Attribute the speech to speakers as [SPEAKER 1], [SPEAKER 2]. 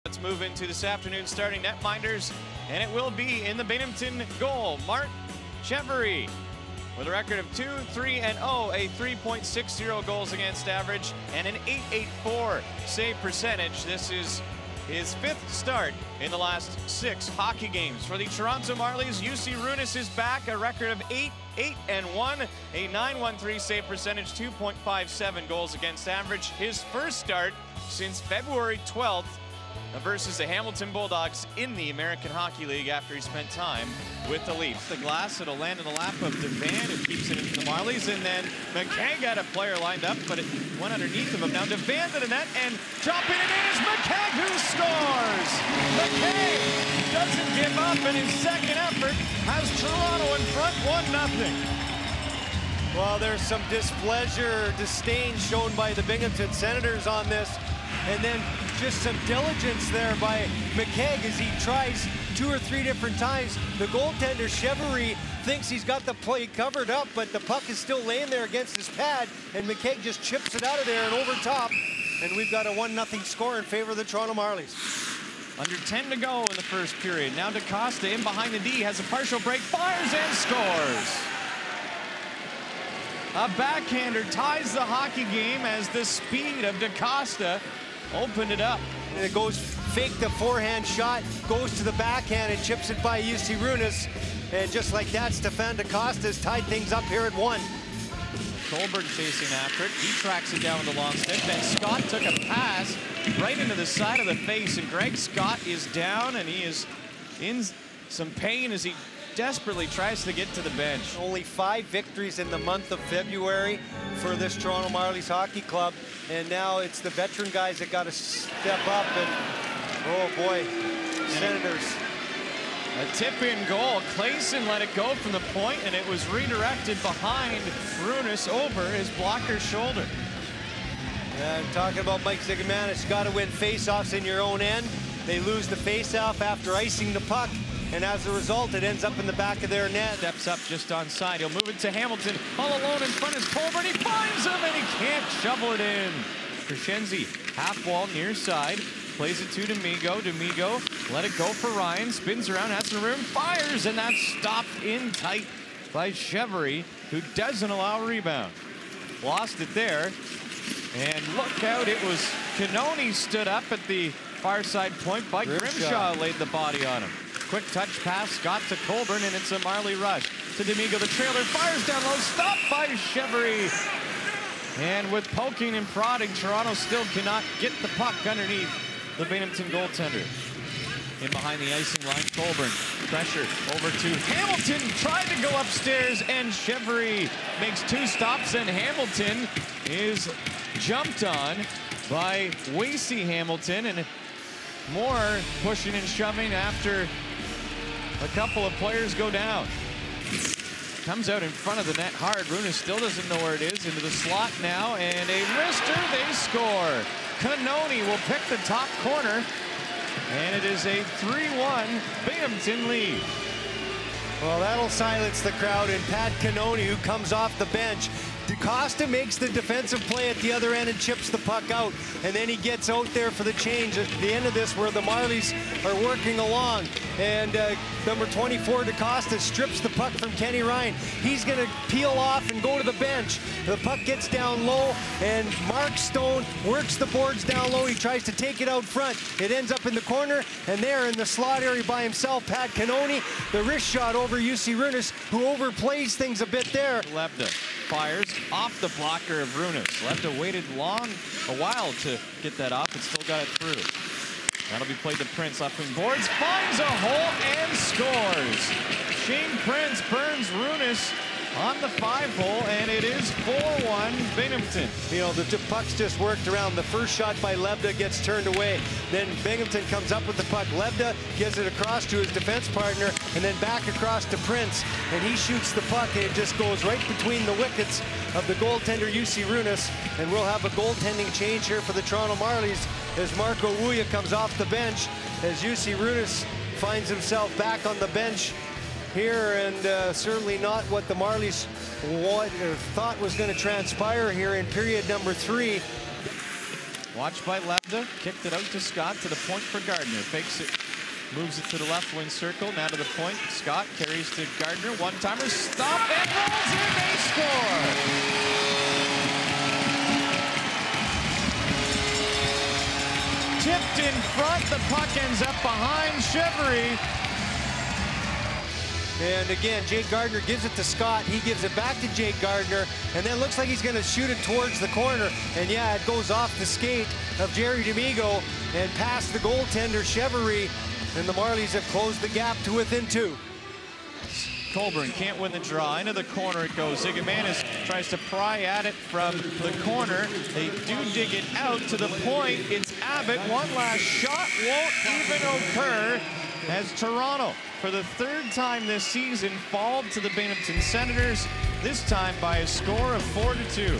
[SPEAKER 1] Let's move into this afternoon's starting netminders, and it will be in the Binghamton goal. Mark Chevery with a record of 2-3-0, a 3.60 goals against average, and an .884 save percentage. This is his 5th start in the last 6 hockey games. For the Toronto Marlies, UC Runis is back, a record of 8-1, a .913 save percentage, 2.57 goals against average. His first start since February 12th versus the Hamilton Bulldogs in the American Hockey League after he spent time with the Leafs. The glass, it'll land in the lap of DeVan, who keeps it into the Marlies, and then McKay got a player lined up, but it went underneath of him. Now DeVan to the net, and dropping it in is McKay, who scores! McKay doesn't give up, and his second effort has Toronto in front 1-0.
[SPEAKER 2] Well, there's some displeasure, disdain shown by the Binghamton Senators on this, and then just some diligence there by McKay as he tries 2 or 3 different times. The goaltender, Chevery, thinks he's got the play covered up, but the puck is still laying there against his pad, and McKay just chips it out of there and over top, and we've got a 1-0 score in favor of the Toronto Marlies.
[SPEAKER 1] Under 10 to go in the first period. Now DaCosta in behind the D, has a partial break, fires and scores. A backhander ties the hockey game as the speed of DaCosta opened it up.
[SPEAKER 2] And it goes fake the forehand shot, goes to the backhand and chips it by UC Runis. And just like that, Stefan DaCosta's tied things up here at 1.
[SPEAKER 1] Colburn chasing after it. He tracks it down with the long stick. Then Scott took a pass right into the side of the face, and Greg Scott is down, and he is in some pain as he desperately tries to get to the bench.
[SPEAKER 2] Only 5 victories in the month of February for this Toronto Marlies hockey club, and now it's the veteran guys that got to step up, and oh boy, Senators.
[SPEAKER 1] A tip-in goal. Clayson let it go from the point, and it was redirected behind Runis over his blocker's shoulder.
[SPEAKER 2] Yeah, I'm talking about Mike Zigomanis. Got to win face-offs in your own end. They lose the face-off after icing the puck, and as a result, it ends up in the back of their net.
[SPEAKER 1] Steps up just onside. He'll move it to Hamilton. All alone in front is Colburn. He finds him, and he can't shovel it in. Crescenzi, half wall near side. Plays it to D'Amigo. D'Amigo let it go for Ryan. Spins around, has some room, fires, and that's stopped in tight by Chevery, who doesn't allow a rebound. Lost it there. And look out, it was Cannoni stood up at the far side point, but Grimshaw laid the body on him. Quick touch pass, Scott to Colburn, and it's a Marley rush. To D'Amigo, the trailer fires down low, stopped by Chevery. And with poking and prodding, Toronto still cannot get the puck underneath the Binghamton goaltender. In behind the icing line, Colburn. Pressure over to Hamilton, tried to go upstairs, and Chevery makes 2 stops, and Hamilton is jumped on by Wasey Hamilton, and more pushing and shoving after a couple of players go down. Comes out in front of the net hard. Runis still doesn't know where it is. Into the slot now, and a wrister, they score. Cannoni will pick the top corner, and it is a 3-1 Binghamton lead.
[SPEAKER 2] Well, that'll silence the crowd, and Pat Cannoni, who comes off the bench. DaCosta makes the defensive play at the other end and chips the puck out, and then he gets out there for the change at the end of this where the Marlies are working along, and number 24 DaCosta strips the puck from Kenny Ryan. He's going to peel off and go to the bench. The puck gets down low, and Mark Stone works the boards down low. He tries to take it out front. It ends up in the corner, and there in the slot area by himself, Pat Cannoni, the wrist shot over UC Runis, who overplays things a bit there.
[SPEAKER 1] Lebda fires off the blocker of Runis. Lebda waited a while to get that off, and still got it through. That'll be played to Prince, left wing boards, finds a hole and scores. Shane Prince burns Runis on the 5-hole, and it is 4-1 Binghamton.
[SPEAKER 2] You know, the puck's just worked around. The first shot by Lebda gets turned away. Then Binghamton comes up with the puck. Lebda gives it across to his defense partner, and then back across to Prince, and he shoots the puck, and it just goes right between the wickets of the goaltender UC Runis, and we'll have a goaltending change here for the Toronto Marlies as Marco Wuya comes off the bench, as UC Runis finds himself back on the bench here, and certainly not what the Marlies thought was going to transpire here in period number 3.
[SPEAKER 1] Watched by Lebda, kicked it out to Scott, to the point for Gardner. Fakes it, moves it to the left wing circle, now to the point. Scott carries to Gardner, one-timer, stop, and rolls in, they score! Tipped in front, the puck ends up behind Chevry.
[SPEAKER 2] And again, Jake Gardner gives it to Scott. He gives it back to Jake Gardner, and then looks like he's going to shoot it towards the corner. And yeah, it goes off the skate of Jerry D'Amigo and past the goaltender, Chevry. And the Marlies have closed the gap to within 2.
[SPEAKER 1] Colburn can't win the draw. Into the corner it goes. Zigomanis tries to pry at it from the corner. They do dig it out to the point. It's Abbott. One last shot won't even occur as Toronto, for the 3rd time this season, fall to the Binghamton Senators, this time by a score of 4-2.